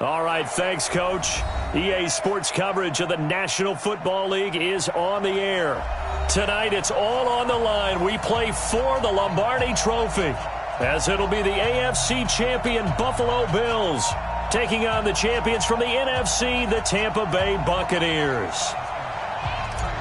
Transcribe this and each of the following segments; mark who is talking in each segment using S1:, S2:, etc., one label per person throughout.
S1: All right, thanks, Coach. EA Sports coverage of the National Football League is on the air. Tonight, it's all on the line. We play for the Lombardi Trophy, as it'll be the AFC champion Buffalo Bills taking on the champions from the NFC, the Tampa Bay Buccaneers.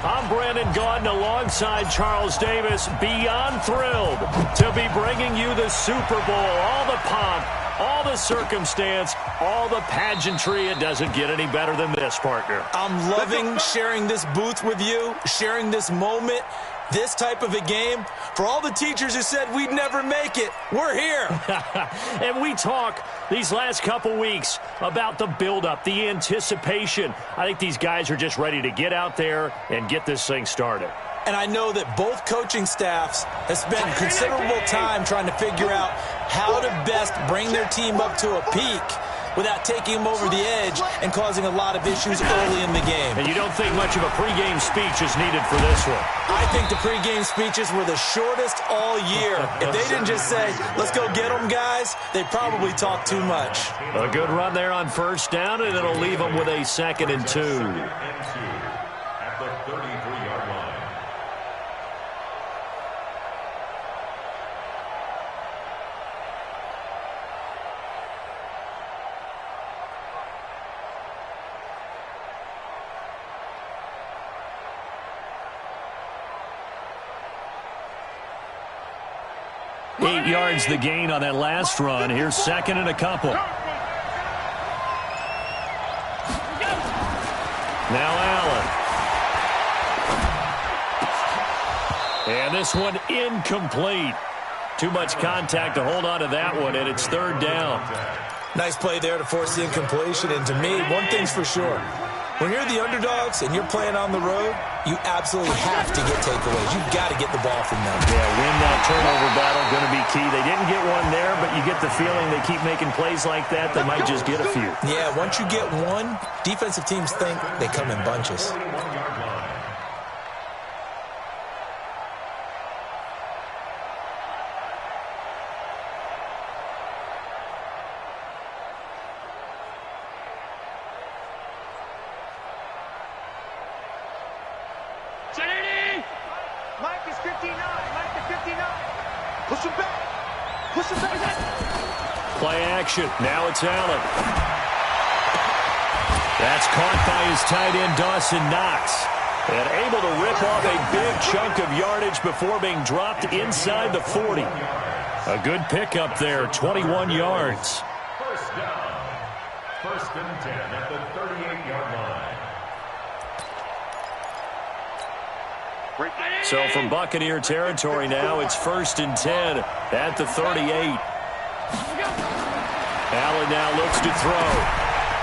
S1: I'm Brandon Gaudin alongside Charles Davis, beyond thrilled to be bringing you the Super Bowl. All the pomp, all the circumstance, all the pageantry. It doesn't get any better than this, partner.
S2: I'm loving sharing this booth with you, sharing this moment, this type of a game. For all the teachers who said we'd never make it, we're here.
S1: And we talk these last couple weeks about the buildup, the anticipation. I think these guys are just ready to get out there and get this thing started.
S2: And I know that both coaching staffs have spent considerable time trying to figure out how to best bring their team up to a peak without taking them over the edge and causing a lot of issues early in the game.
S1: And you don't think much of a pregame speech is needed for this one?
S2: I think the pregame speeches were the shortest all year. If they didn't just say, let's go get them, guys, they probably talked too much.
S1: A good run there on first down, and it'll leave them with a 2nd and 2.
S3: At the 33-yard line.
S1: Eight yards the gain on that last run. Here's 2nd and a couple. Now Allen. And this one incomplete. Too much contact to hold on to that one, and it's 3rd down.
S2: Nice play there to force the incompletion. And to me, one thing's for sure. When you're the underdogs and you're playing on the road, you absolutely have to get takeaways. You've got to get the ball from them.
S1: Yeah, win that turnover battle, going to be key. They didn't get one there, but you get the feeling they keep making plays like that, they might just get a few.
S2: Yeah, once you get one, defensive teams think they come in bunches.
S4: Mike is 59. Mike is 59. Push him back. Push him back.
S1: Play action. Now it's Allen. That's caught by his tight end, Dawson Knox. And able to rip off a big chunk of yardage before being dropped inside the 40. A good pickup there, 21 yards.
S3: First down. 1st and 10 at the 38-yard line.
S1: So from Buccaneer territory now, it's 1st and 10 at the 38. Allen now looks to throw.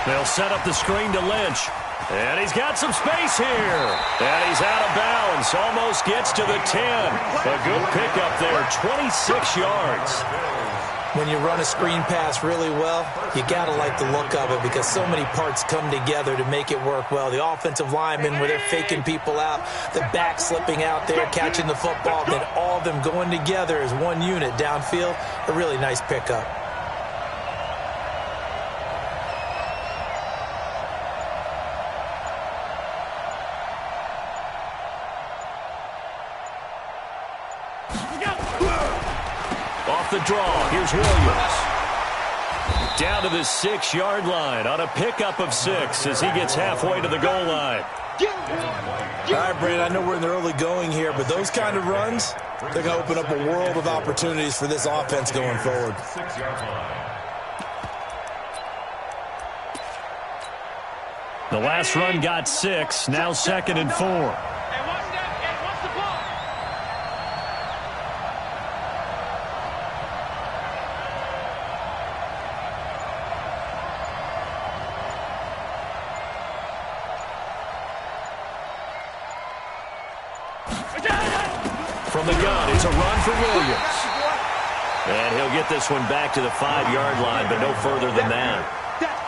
S1: They'll set up the screen to Lynch. And he's got some space here. And he's out of bounds. Almost gets to the 10. A good pickup there, 26 yards.
S2: When you run a screen pass really well, you got to like the look of it because so many parts come together to make it work well. The offensive linemen, where they're faking people out, the back slipping out there, catching the football, then all of them going together as one unit downfield. A really nice pickup.
S1: Off the draw, here's Williams. Down to the 6-yard line on a pickup of 6 as he gets halfway to the goal line.
S2: All right, Brandon, I know we're in the early going here, but those kind of runs, they're going to open up a world of opportunities for this offense going forward.
S3: 6-yard line.
S1: The last run got 6, now 2nd and 4. From the gun, it's a run for Williams. And he'll get this one back to the 5-yard line, but no further than that.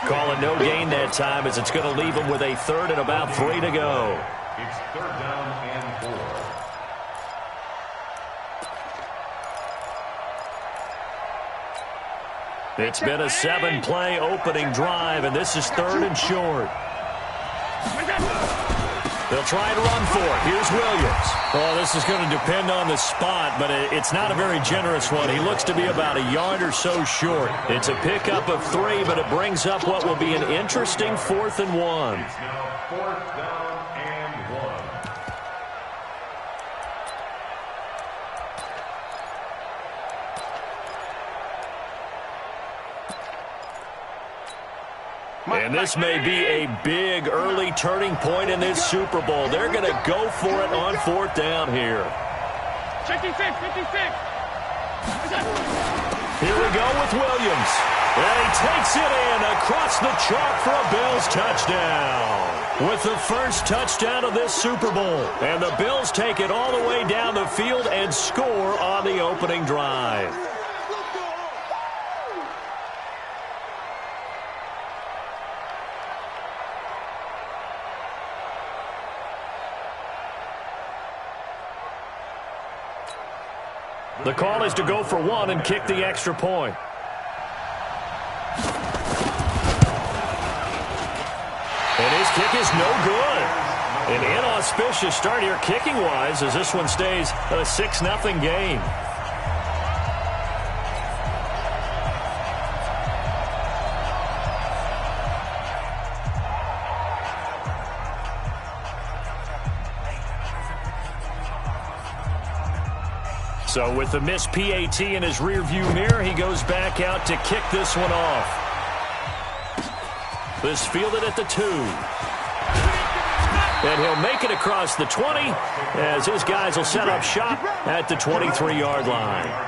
S1: Calling no gain that time as it's going to leave him with a 3rd and about 3 to go.
S3: It's 3rd down and 4.
S1: It's been a 7-play opening drive, and this is 3rd and short. They'll try to run for it. Here's Williams. Oh, this is going to depend on the spot, but it's not a very generous one. He looks to be about a yard or so short. It's a pickup of 3, but it brings up what will be an interesting 4th and 1.
S3: It's now 4th down and 1.
S1: And this may be a big early turning point in this Super Bowl. They're going to go for it on 4th down here.
S4: 56.
S1: Here we go with Williams. And he takes it in across the chalk for a Bills touchdown. With the first touchdown of this Super Bowl. And the Bills take it all the way down the field and score on the opening drive. The call is to go for 1 and kick the extra point. And his kick is no good. An inauspicious start here kicking-wise as this one stays a 6-0 game. So with the missed PAT in his rearview mirror, he goes back out to kick this one off. This fielded at the 2. And he'll make it across the 20 as his guys will set up shop at the 23-yard line.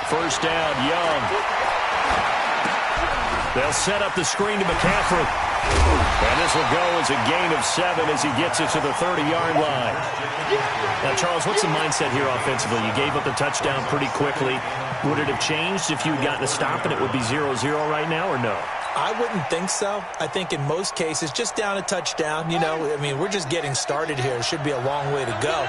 S1: First down, Young. They'll set up the screen to McCaffrey. And this will go as a gain of 7 as he gets it to the 30-yard line. Now, Charles, what's the mindset here offensively? You gave up the touchdown pretty quickly. Would it have changed if you had gotten a stop and it would be 0-0 right now, or no?
S2: I wouldn't think so. I think in most cases, just down a touchdown, we're just getting started here. It should be a long way to go.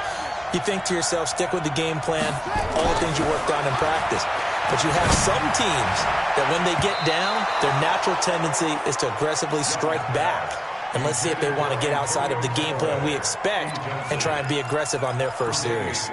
S2: You think to yourself, stick with the game plan, all the things you worked on in practice. But you have some teams that when they get down, their natural tendency is to aggressively strike back. And let's see if they want to get outside of the game plan we expect and try and be aggressive on their first series.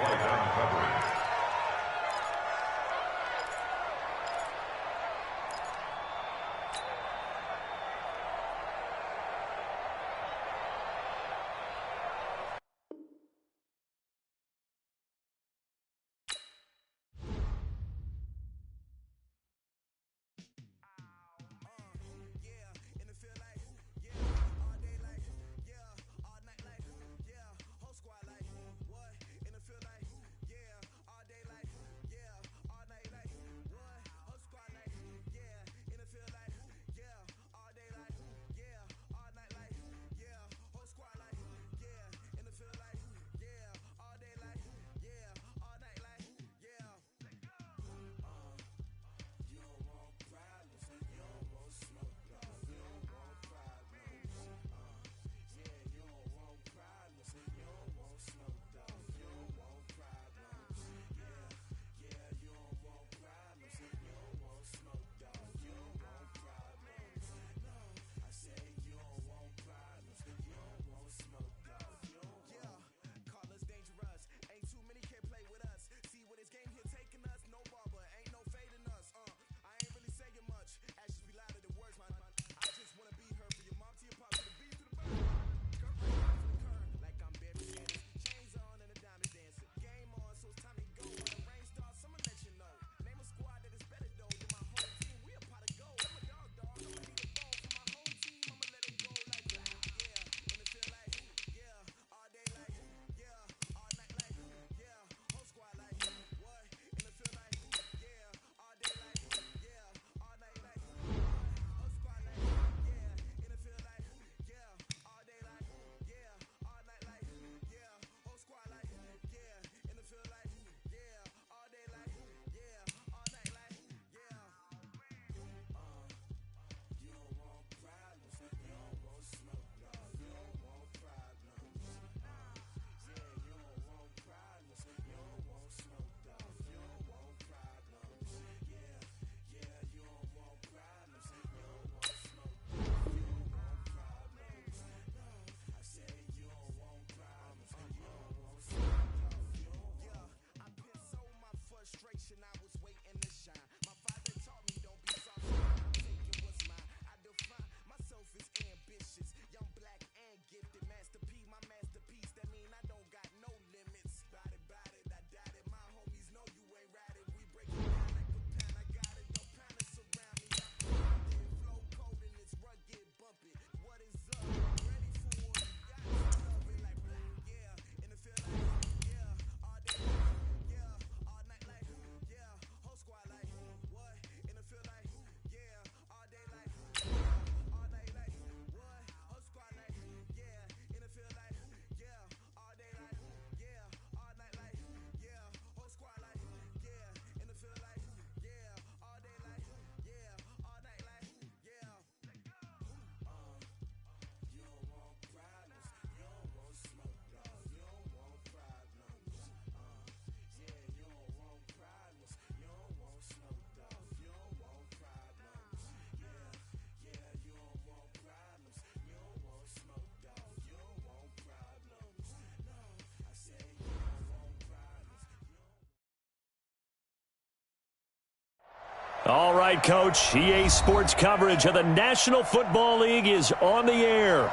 S1: All right, Coach. EA Sports coverage of the National Football League is on the air.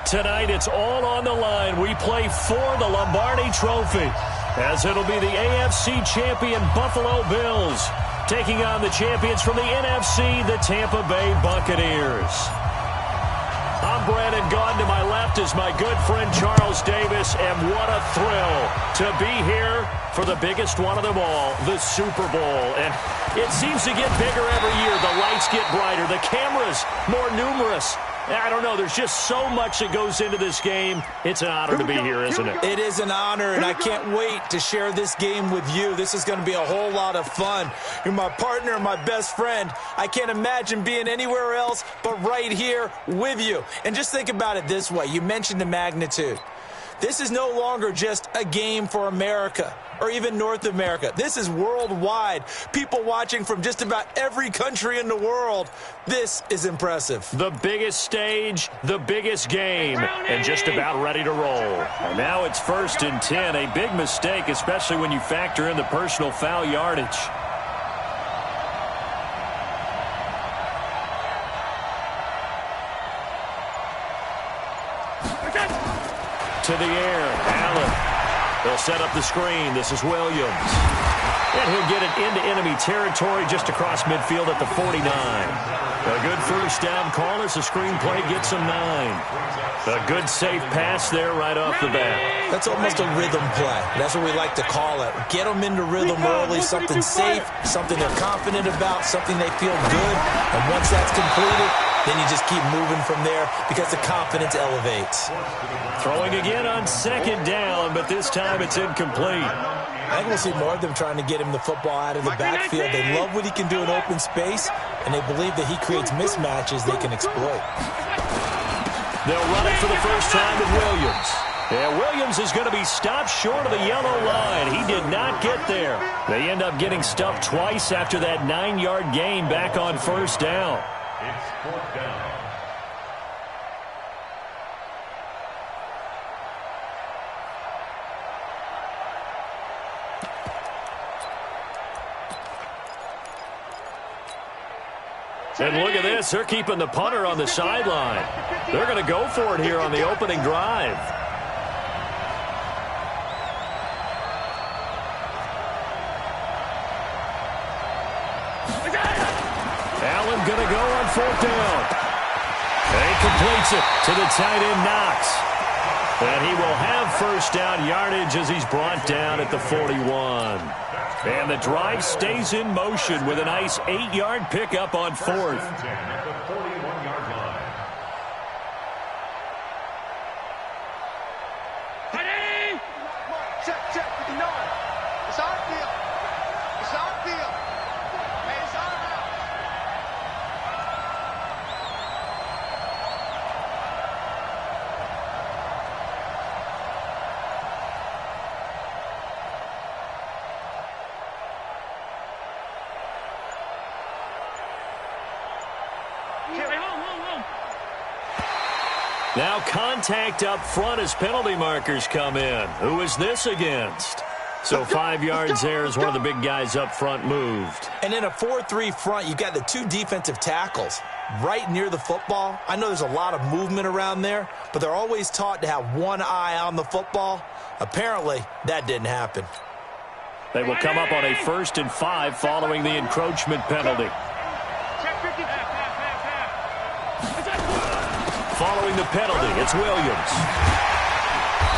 S1: Tonight, it's all on the line. We play for the Lombardi Trophy, as it'll be the AFC champion Buffalo Bills taking on the champions from the NFC, the Tampa Bay Buccaneers. I'm Brandon Gaudin. To my left is my good friend Charles Davis, and what a thrill to be here for the biggest one of them all, the Super Bowl. And it seems to get bigger every year. The lights get brighter, the cameras more numerous. I don't know. There's just so much that goes into this game. It's an honor to be here, isn't it?
S2: It is an honor, and I can't wait to share this game with you. This is going to be a whole lot of fun. You're my partner, my best friend. I can't imagine being anywhere else but right here with you. And just think about it this way. You mentioned the magnitude. This is no longer just a game for America or even North America. This is worldwide. People watching from just about every country in the world. This is impressive.
S1: The biggest stage, the biggest game, and just about ready to roll. And now it's 1st and 10. A big mistake, especially when you factor in the personal foul yardage. To the air, Allen. They'll set up the screen. This is Williams. And he'll get it into enemy territory just across midfield at the 49. A good first down call as the screenplay gets him 9. A good safe pass there right off the bat.
S2: That's almost a rhythm play. That's what we like to call it. Get them into rhythm early, something safe, something they're confident about, something they feel good. And once that's completed, then you just keep moving from there because the confidence elevates.
S1: Throwing again on 2nd down, but this time it's incomplete.
S2: I think we'll see more of them trying to get him the football out of the backfield. They love what he can do in open space, and they believe that he creates mismatches they can exploit.
S1: They'll run it for the first time with Williams. Yeah, Williams is going to be stopped short of the yellow line. He did not get there. They end up getting stuffed twice after that 9-yard gain back on 1st down.
S3: It's 4th down.
S1: And look at this. They're keeping the punter on the sideline. They're going to go for it here on the opening drive. Allen going to go on 4th down. And he completes it to the tight end, Knox. And he will have 1st down yardage as he's brought down at the 41. And the drive stays in motion with a nice 8-yard pickup on 4th.
S3: At the 41-yard line.
S4: Ready? Check, 59. It's our field. It's our field. Hey, it's our house.
S1: Now contact up front as penalty markers come in. Who is this against? So 5 yards there as one of the big guys up front moved.
S2: And in a 4-3 front, you've got the 2 defensive tackles right near the football. I know there's a lot of movement around there, but they're always taught to have one eye on the football. Apparently, that didn't happen.
S1: They will come up on a 1st and 5 following the encroachment penalty. Following the penalty, it's Williams.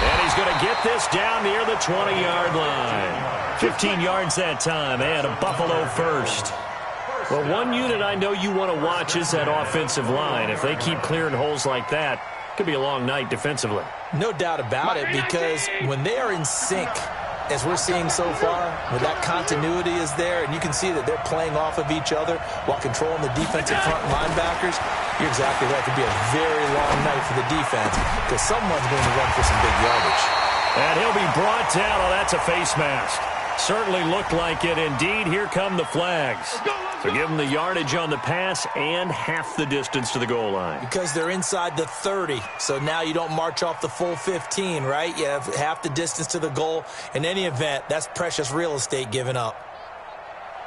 S1: And he's going to get this down near the 20-yard line. 15 yards that time, and a Buffalo first. Well, one unit I know you want to watch is that offensive line. If they keep clearing holes like that, it could be a long night defensively.
S2: No doubt about it, because when they are in sync, as we're seeing so far, when that continuity is there, and you can see that they're playing off of each other while controlling the defensive front linebackers, you're exactly right. It could be a very long night for the defense because someone's going to run for some big yardage.
S1: And he'll be brought down. Oh, that's a face mask. Certainly looked like it. Indeed, here come the flags. So give them the yardage on the pass and half the distance to the goal line.
S2: Because they're inside the 30, so now you don't march off the full 15, right? You have half the distance to the goal. In any event, that's precious real estate given up.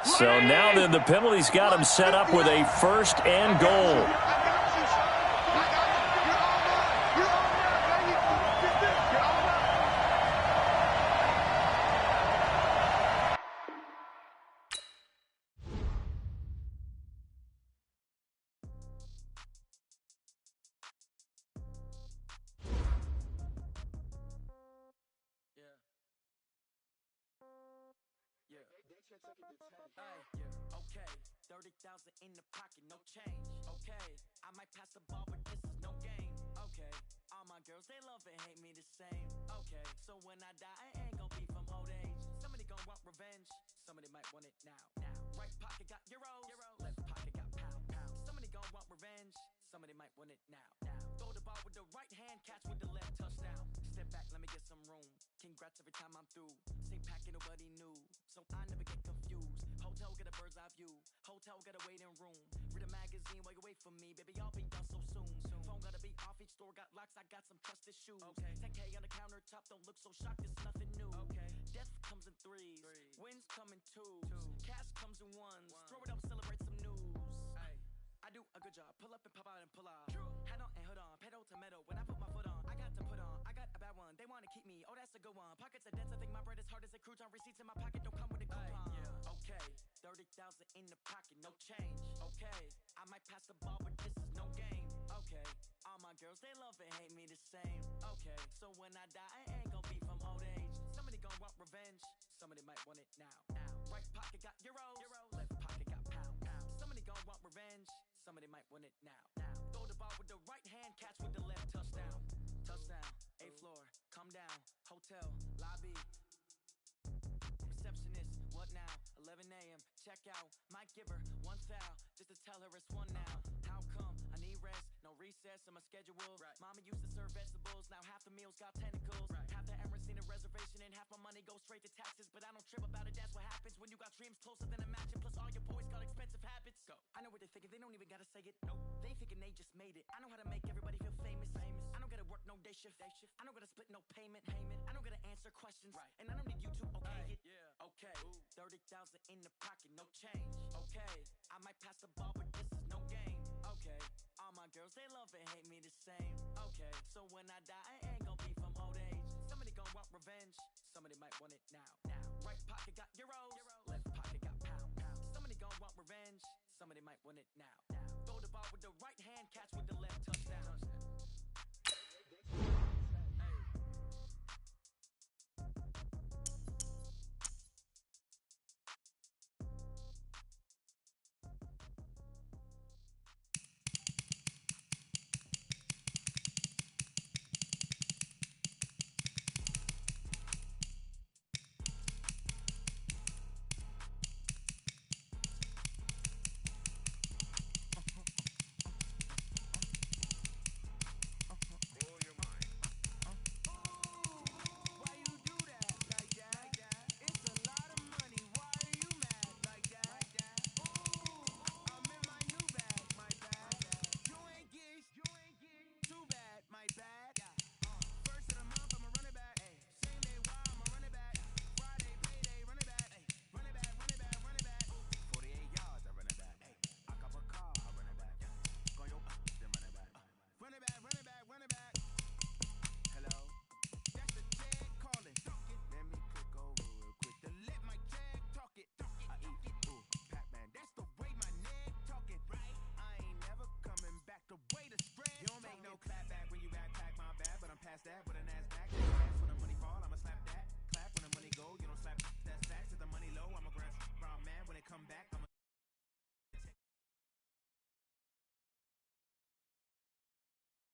S1: So now then, the penalty's got him set up with a first and goal.
S5: Okay, 30,000 in the pocket, no change. Okay, I might pass the ball, but this is no game. Okay, all my girls, they love and hate me the same. Okay, so when I die, I ain't gon' be from old age. Somebody gon' want revenge, somebody might want it now. Right pocket got euros, left pocket got pound. Somebody gon' want revenge, somebody might want it now. Throw the ball with the right hand, catch with the left, touchdown. Step back, let me get some room. Congrats every time I'm through. Stay packing, nobody knew, so I never get confused. Hotel get a bird's eye view. Hotel got a waiting room. Read a magazine while you wait for me, baby. I'll be done so soon. Phone gotta be off. Each store got locks. I got some trusted shoes. 10K on the countertop. Don't look so shocked. It's nothing new. Death comes in threes. Wins come in twos. Cash comes in ones. Throw it up, celebrate some news. I do a good job. Pull up and pop out and pull out. Hat on and hood on. Pedal to metal. When I put my foot on, I got to put on. I got a bad one. They wanna keep me. Oh, that's a good one. Pockets are dense. I think my bread is hard as a crouton. Receipts in my pocket don't come with a coupon. Okay, 30,000 in the pocket, no change. Okay, I might pass the ball, but this is no game. Okay, all my girls, they love and hate me the same. Okay, so when I die, I ain't gon' be from old age. Somebody gon' want revenge, somebody might want it now. Right pocket got euros, left pocket got pound. Somebody gon' want revenge, somebody might want it now. Throw the ball with the right hand, catch with the left, touchdown. Touchdown, 8th floor, come down, hotel, lobby. Receptionist, what now? 11 a.m. Check out. Might give her one foul just to tell her it's one now. How come? I need rest, no recess in my schedule. Mama used to serve vegetables, now half the meals got tentacles. Half the errands need a reservation and half my money goes straight to taxes. But I don't trip about it, that's what happens when you got dreams closer than a match. And plus all your boys got expensive habits. Go. I know what they're thinking, they don't even gotta say it. Nope. They thinking they just made it. I know how to make everybody feel famous. I don't gotta work no day shift. I don't gotta split no payment. I don't gotta answer questions. And I don't need you to okay it. Okay, 30,000 in the pocket, no change. Okay, I might pass the ball, but this is no game. Okay, all my girls, they love and hate me the same. Okay, so when I die, I ain't gon' be from old age. Somebody gon' want revenge, somebody might want it now. Right pocket got euros, left pocket got pound. Somebody gon' want revenge, somebody might want it now. Throw the ball with the right hand, catch